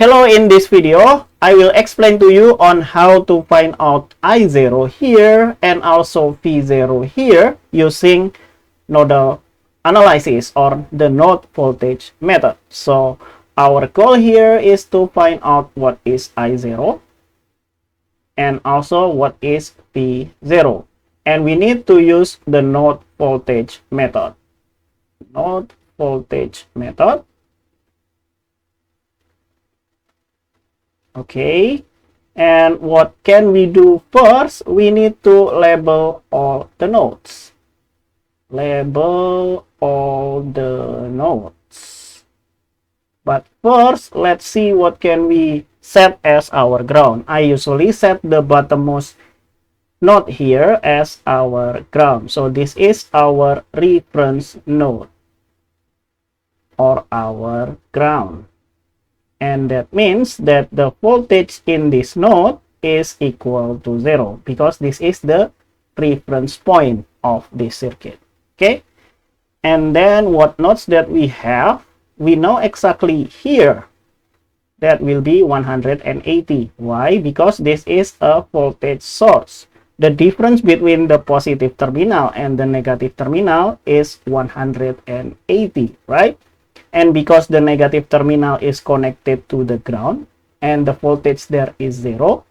Hello, in this video, I will explain to you on how to find out I0 here and also V0 here using nodal analysis or the node voltage method. So our goal here is to find out what is I0 and also what is V0. And we need to use the node voltage method. Node voltage method. Okay, and what can we do first? We need to label all the nodes. Label all the nodes. But first, let's see what can we set as our ground. I usually set the bottommost node here as our ground. So this is our reference node or our ground. And that means that the voltage in this node is equal to 0 because this is the reference point of this circuit. Okay, and then what nodes that we have, we know exactly here that will be 180. Why? Because this is a voltage source. The difference between the positive terminal and the negative terminal is 180, right? And because the negative terminal is connected to the ground and the voltage there is 0,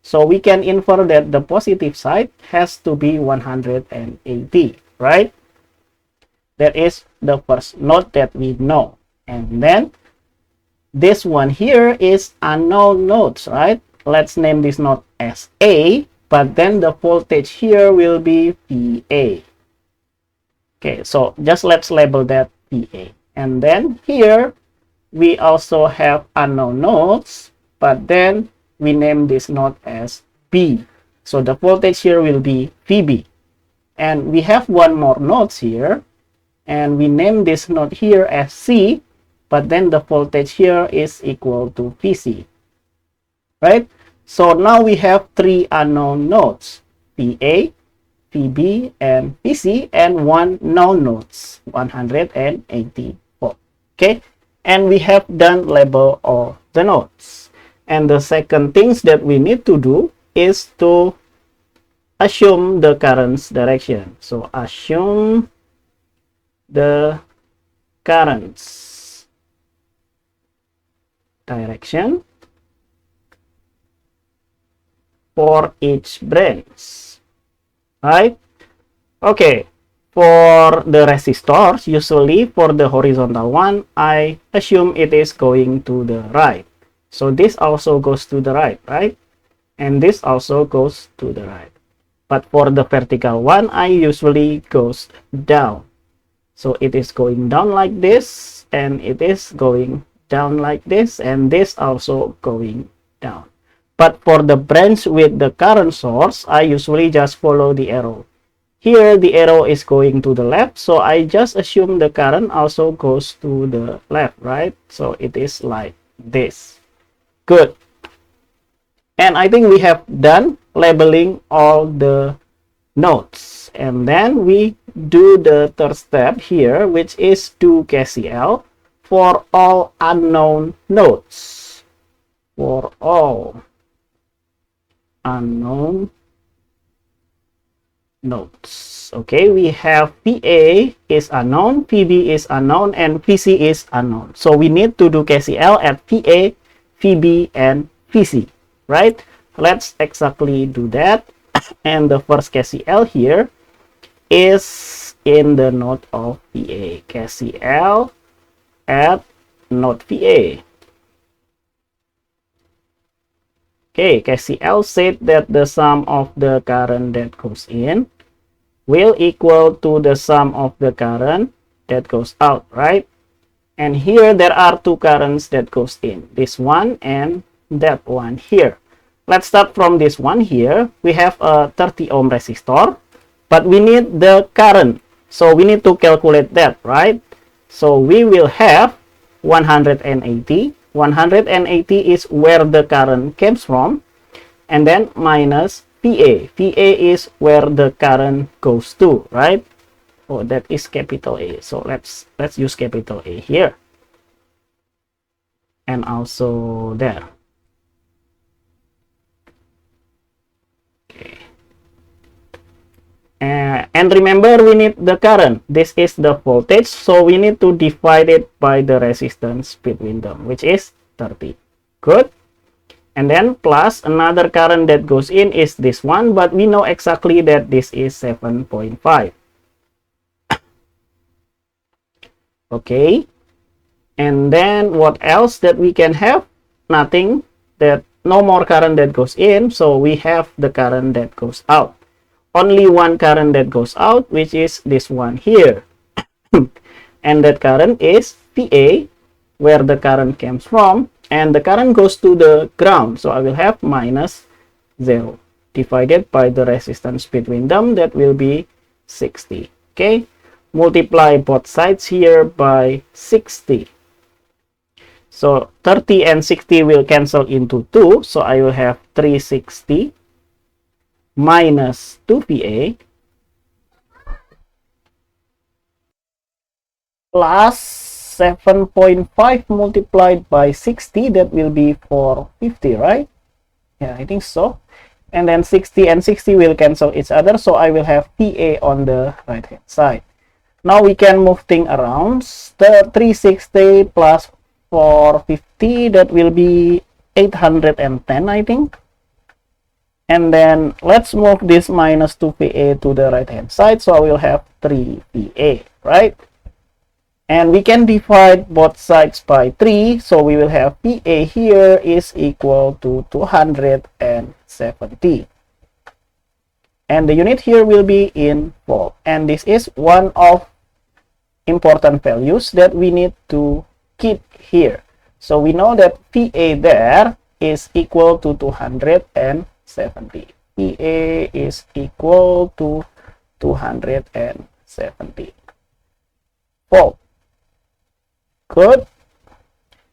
so we can infer that the positive side has to be 180, right? That is the first node that we know. And then this one here is unknown nodes, right? Let's name this node as A, but then the voltage here will be VA. Okay, so just let's label that VA. And then here we also have unknown nodes, but then we name this node as B. So the voltage here will be VB. And we have one more node here, and we name this node here as C, but then the voltage here is equal to VC. Right? So now we have three unknown nodes, VA, VB, and VC, and one known nodes, 180. Okay, and we have done label all the nodes. And the second things that we need to do is to assume the current's direction. So assume the current's direction for each branch, right? Okay. For the resistors, usually for the horizontal one, I assume it is going to the right. So this also goes to the right, right? And this also goes to the right. But for the vertical one, I usually goes down. So it is going down like this, and it is going down like this, and this also going down. But for the branch with the current source, I usually just follow the arrow. Here the arrow is going to the left, so I just assume the current also goes to the left, right? So it is like this. Good. And I think we have done labeling all the nodes. And then we do the third step here, which is do KCL for all unknown nodes. For all unknown nodes. Okay, we have VA is unknown, VB is unknown, and VC is unknown. So we need to do KCL at VA, VB, and VC, right? Let's exactly do that. And the first KCL here is in the node of VA. KCL at node VA. Okay, KCL said that the sum of the current that goes in will equal to the sum of the current that goes out, right? And here there are two currents that goes in, this one and that one here. Let's start from this one here. We have a 30 ohm resistor, but we need the current. So we need to calculate that, right? So we will have 180. 180 is where the current comes from, and then minus VA. VA is where the current goes to, right? Oh, that is capital A. So let's use capital A here. and also there. Okay. And remember, we need the current. This is the voltage, so we need to divide it by the resistance between them, which is 30. Good. And then plus another current that goes in is this one, but we know exactly that this is 7.5. Okay. And then what else that we can have? Nothing. That no more current that goes in, so we have the current that goes out. Only one current that goes out, which is this one here. And that current is VA, where the current comes from, and the current goes to the ground, so I will have minus 0 divided by the resistance between them, that will be 60. Okay, multiply both sides here by 60. So 30 and 60 will cancel into 2, so I will have 360 minus 2 VA plus 7.5 multiplied by 60, that will be 450, right? Yeah, I think so. And then 60 and 60 will cancel each other, so I will have PA on the right hand side. Now we can move things around. The 360 plus 450, that will be 810, I think. And then let's move this minus 2 PA to the right hand side, so I will have 3 PA, right? And we can divide both sides by 3, so we will have PA here is equal to 270. And the unit here will be in volt. And this is one of important values that we need to keep here. So we know that PA there is equal to 270. PA is equal to 270 volt. Good.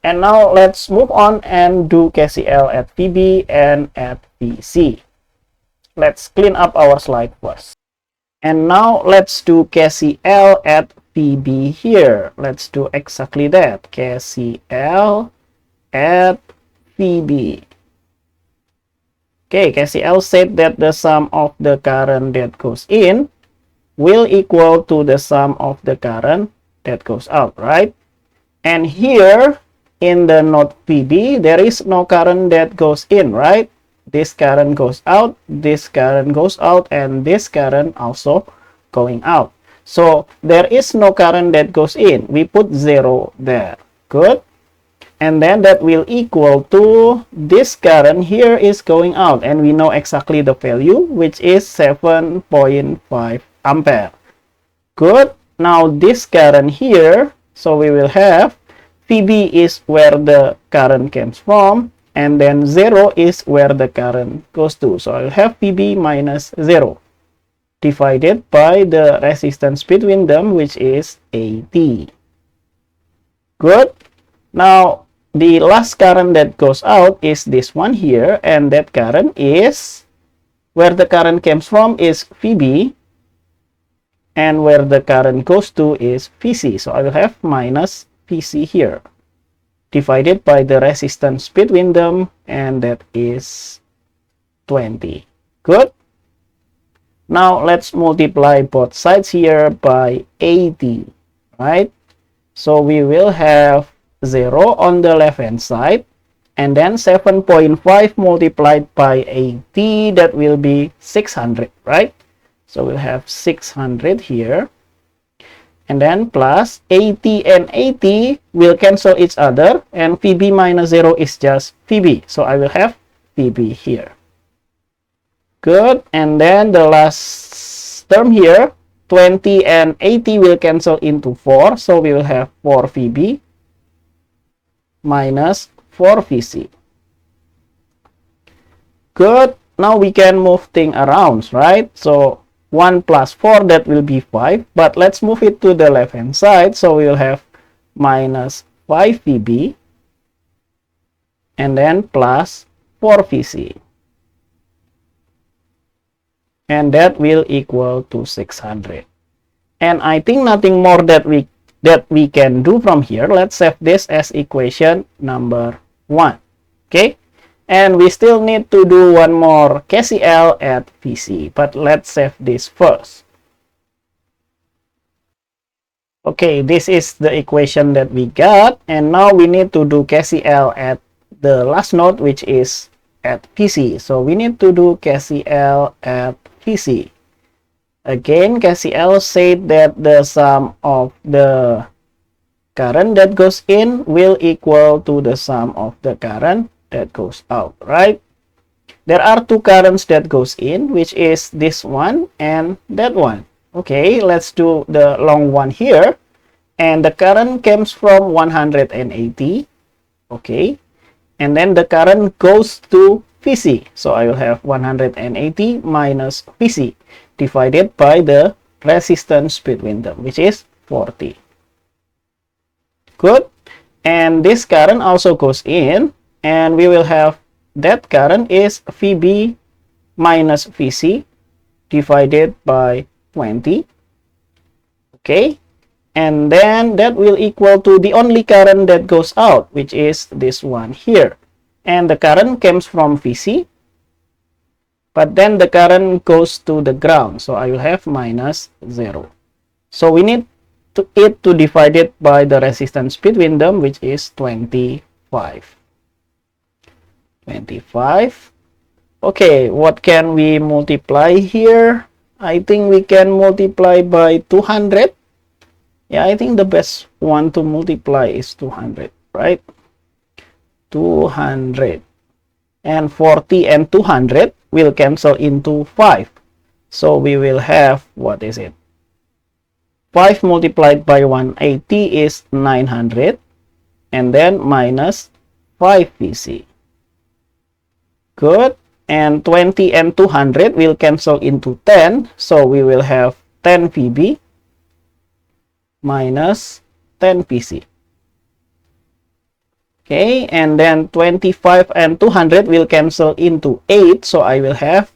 And now let's move on and do KCL at VB and at VC. Let's clean up our slide first. And now let's do KCL at VB here. Let's do exactly that. KCL at VB. Okay, KCL said that the sum of the current that goes in will equal to the sum of the current that goes out, right? And here in the node VB, there is no current that goes in, right? This current goes out, this current goes out, and this current also going out. So there is no current that goes in. We put 0 there. Good. And then that will equal to this current here is going out. And we know exactly the value, which is 7.5 ampere. Good. Now this current here, so we will have VB is where the current comes from, and then 0 is where the current goes to. So I will have VB minus 0 divided by the resistance between them, which is 80. Good. Now the last current that goes out is this one here, and that current is where the current comes from is VB, and where the current goes to is VC. So I will have minus VC here divided by the resistance between them, and that is 20. Good. Now let's multiply both sides here by 80, right? So we will have 0 on the left hand side, and then 7.5 multiplied by 80, that will be 600, right? So we'll have 600 here, and then plus 80 and 80 will cancel each other, and VB minus 0 is just VB, so I will have VB here. Good. And then the last term here, 20 and 80 will cancel into 4, so we will have 4 VB minus 4 VC. Good. Now we can move things around, right? So 1 plus 4, that will be 5, but let's move it to the left hand side, so we will have minus 5 VB and then plus 4 VC, and that will equal to 600. And I think nothing more that we that we can do from here. Let's save this as equation number 1. Okay, and we still need to do one more KCL at VC, but let's save this first. Okay, this is the equation that we got, and now we need to do KCL at the last node, which is at VC. So we need to do KCL at VC. Again, KCL said that the sum of the current that goes in will equal to the sum of the current that goes out, right? There are two currents that goes in, which is this one and that one. Okay, let's do the long one here. And the current comes from 180. Okay, and then the current goes to VC. So I will have 180 minus VC divided by the resistance between them, which is 40. Good. And this current also goes in, and we will have that current is VB minus VC divided by 20. Okay, and then that will equal to the only current that goes out, which is this one here. And the current comes from VC, but then the current goes to the ground, so I will have minus 0. So we need it to divide it by the resistance between them, which is 25. Okay, what can we multiply here? I think we can multiply by 200. Yeah, I think the best one to multiply is 200, right? 200. And 40 and 200 will cancel into 5. So we will have, what is it? 5 multiplied by 180 is 900. And then minus 5 VC. Good. And 20 and 200 will cancel into 10. So we will have 10 VB minus 10 VC. Okay, and then 25 and 200 will cancel into 8. So I will have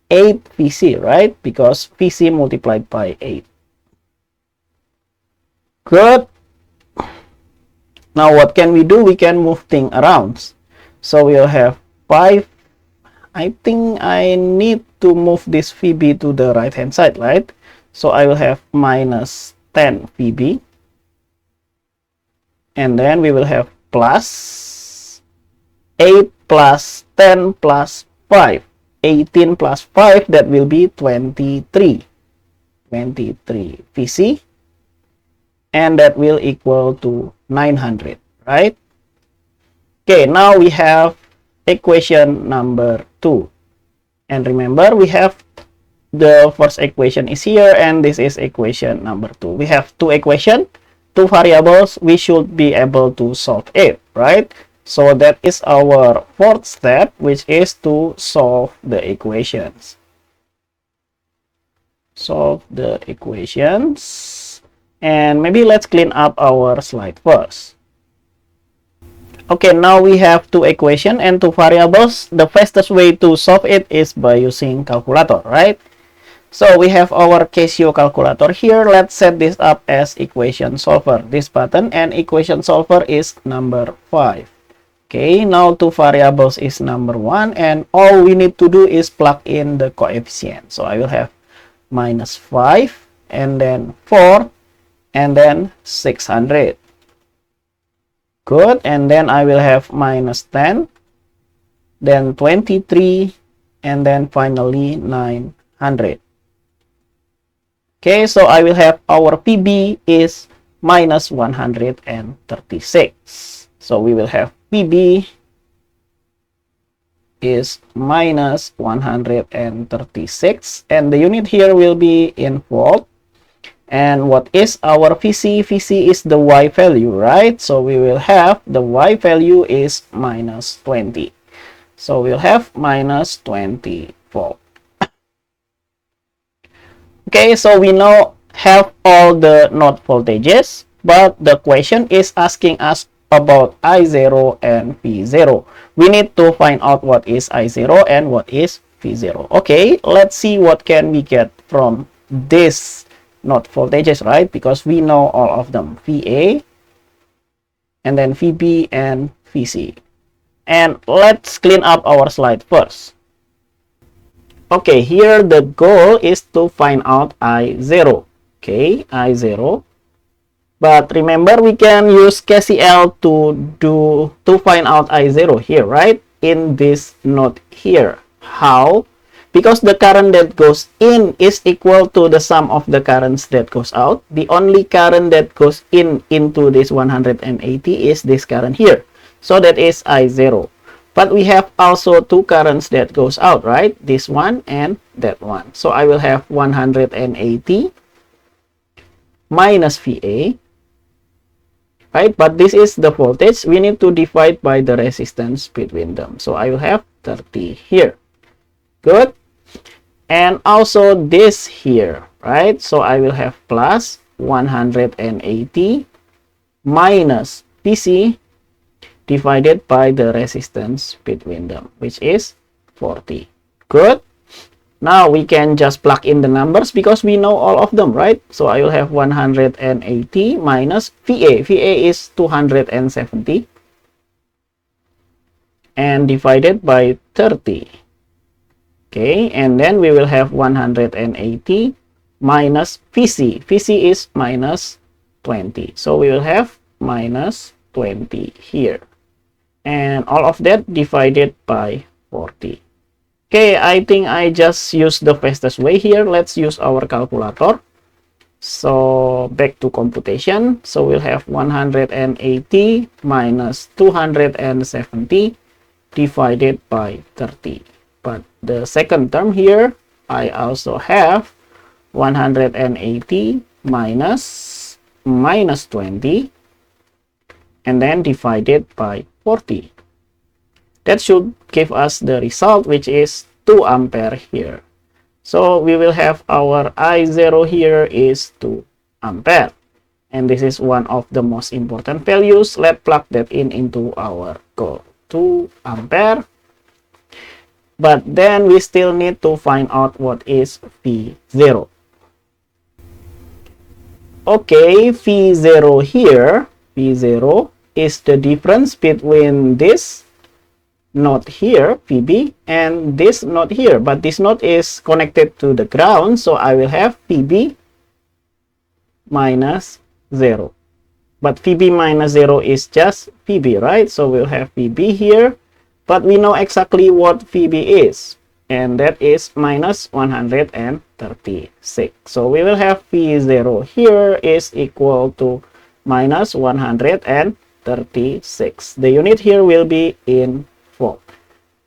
8 VC, right? Because VC multiplied by 8. Good. Now what can we do? We can move things around. So we'll have 5. I think I need to move this VB to the right hand side, right? So I will have minus 10 VB. And then we will have plus 8 plus 10 plus 5. 18 plus 5, that will be 23. 23 VC. And that will equal to 900, right? Okay, now we have equation number 2. And remember, we have the first equation is here, and this is equation number 2. We have two equations, two variables. We should be able to solve it, right? So that is our fourth step, which is to solve the equations. Solve the equations. And maybe let's clean up our slide first. Okay, now we have two equations and two variables. The fastest way to solve it is by using calculator, right? So we have our Casio calculator here. Let's set this up as equation solver, this button, and equation solver is number 5. Okay, now two variables is number 1, and all we need to do is plug in the coefficient. So I will have minus 5, and then 4, and then 600. Good, and then I will have minus 10, then 23, and then finally 900. Okay, so I will have our PB is minus 136. So we will have PB is minus 136, and the unit here will be in volt. And what is our VC? VC is the Y value, right? So we will have the Y value is minus 20. So we'll have minus 20 volt. Okay, so we now have all the node voltages, but the question is asking us about I0 and V0. We need to find out what is I0 and what is V0. Okay, let's see what can we get from this not voltages, right? Because we know all of them, VA, and then VB and VC. And let's clean up our slide first. Okay, here the goal is to find out I0. Okay, I0. But remember, we can use KCL to find out I0 here, right? In this node here. How? Because the current that goes in is equal to the sum of the currents that goes out. The only current that goes into this 180 is this current here. So that is I0. But we have also two currents that goes out, right? This one and that one. So I will have 180 minus VA. Right, but this is the voltage. We need to divide by the resistance between them. So I will have 30 here. Good. And also this here, right? So I will have plus 180 minus PC divided by the resistance between them, which is 40. Good. Now we can just plug in the numbers because we know all of them, right? So I will have 180 minus VA. VA is 270. And divided by 30. Okay, and then we will have 180 minus VC. VC is minus 20. So we will have minus 20 here. And all of that divided by 40. Okay, I think I just use the fastest way here. Let's use our calculator. So back to computation. So we'll have 180 minus 270 divided by 30. But the second term here, I also have 180 minus 20 and then divided by 40. That should give us the result, which is 2 ampere here. So we will have our I0 here is 2 ampere. And this is one of the most important values. Let's plug that into our goal. 2 ampere. But then we still need to find out what is V0. Okay, V0 here, V0 is the difference between this node here, VB, and this node here. But this node is connected to the ground, so I will have VB minus 0. But VB minus 0 is just VB, right? So we'll have VB here, but we know exactly what VB is, and that is minus 136. So we will have V0 here is equal to minus 136. The unit here will be in volt.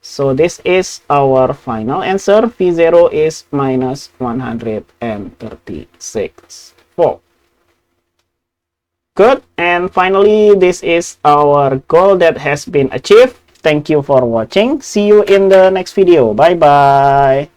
So this is our final answer. V0 is minus 136 volt. Good. And finally, this is our goal that has been achieved. Thank you for watching. See you in the next video. Bye bye.